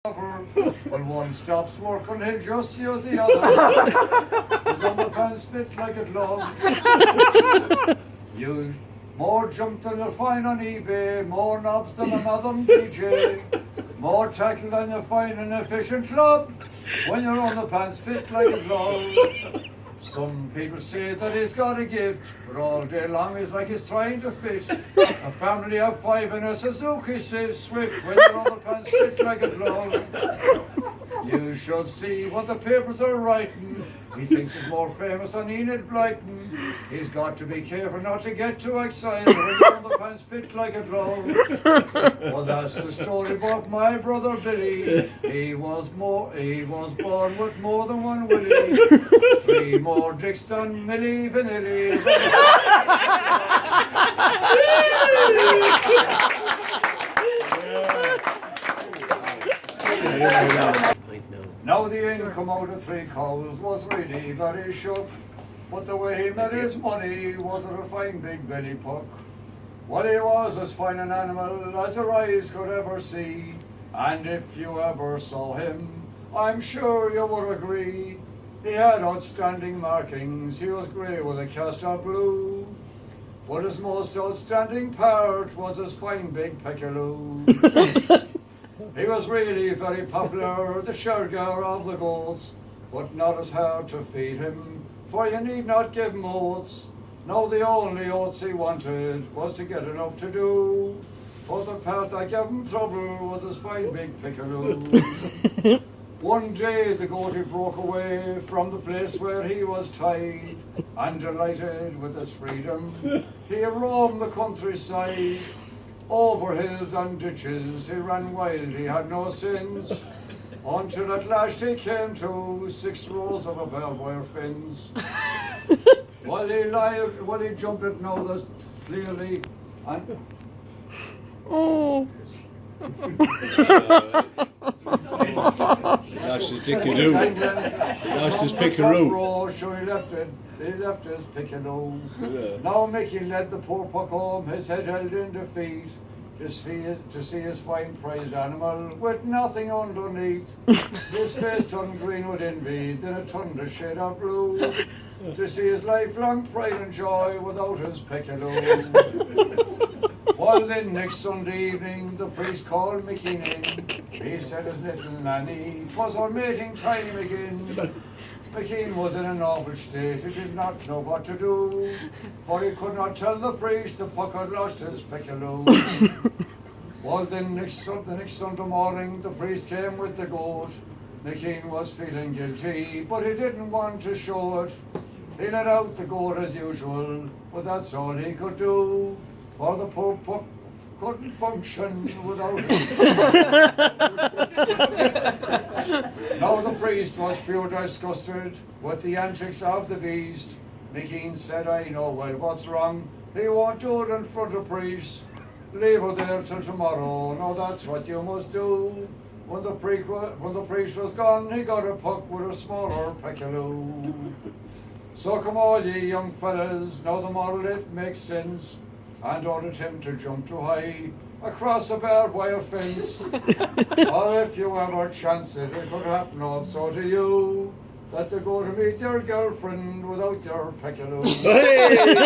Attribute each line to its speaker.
Speaker 1: When one stops working, he'll just use the other. His underpants fit like a glove. You more jump than you'll find on eBay, more knobs than a modern DJ, more tackle than you'll find in an efficient club. When your underpants fit like a glove. Some people say that he's got a gift, but all day long he's like he's trying to fit. A family of 5 in a Suzuki Swift when your underpants fit like a glove. You should see what the papers are writing. He thinks he's more famous than Enid Blyton. He's got to be careful not to get too excited when your underpants fit like a glove. Well, that's the story about my brother Billy. He was born with more than one willy. 3 more dicks than Milli Vanilli. Now the income out of 3 cows was really very shook, but the way he made his money wasn't a fine big belly puck. Well, he was as fine an animal as your eyes could ever see, and if you ever saw him, I'm sure you would agree. He had outstanding markings, he was grey with a cast of blue, but his most outstanding part was his fine big peckaloo. He was really very popular, the sugar of the goats, but not as hard to feed him, for you need not give him oats. No, the only oats he wanted was to get enough to do, for the part that gave him trouble was his fine big pickaloo. One day the goatie broke away from the place where he was tied, and delighted with his freedom, he roamed the countryside. Over hills and ditches he ran wild, he had no sins, until at last he came to 6 rows of a barbed wire fence. While he jumped it now there's clearly and
Speaker 2: That's his dickaroo. That's his pickaroo.
Speaker 1: Sure he left his pickaroo. Now Mickey led the poor puck home, his head held in defeat, to see his fine prized animal with nothing underneath. His face turned green with envy, then it turned a shade of blue, to see his lifelong pride and joy without his pickaroo. Well, then next Sunday evening the priest called Mickey in. He said his little nanny, 'twas our mating time again. McKean was in an awful state, he did not know what to do, for he could not tell the priest the puck had lost his pickaloo. Well, then the next Sunday morning the priest came with the goat. McKean was feeling guilty, but he didn't want to show it. He let out the goat as usual, but that's all he could do, for the poor puck couldn't function without it. Now the priest was pure disgusted with the antics of the beast. McKean said, I know well what's wrong, he won't do it in front of priests. Leave her there till tomorrow, now that's what you must do. When the priest was gone, he got a puck with a smaller peckaloo. So come all ye young fellas, now the moral it makes sense, and don't attempt to jump too high across a barbed wire fence. Or if you ever chance it, it could happen also to you, that to go to meet your girlfriend without your peckaloo.
Speaker 2: Hey!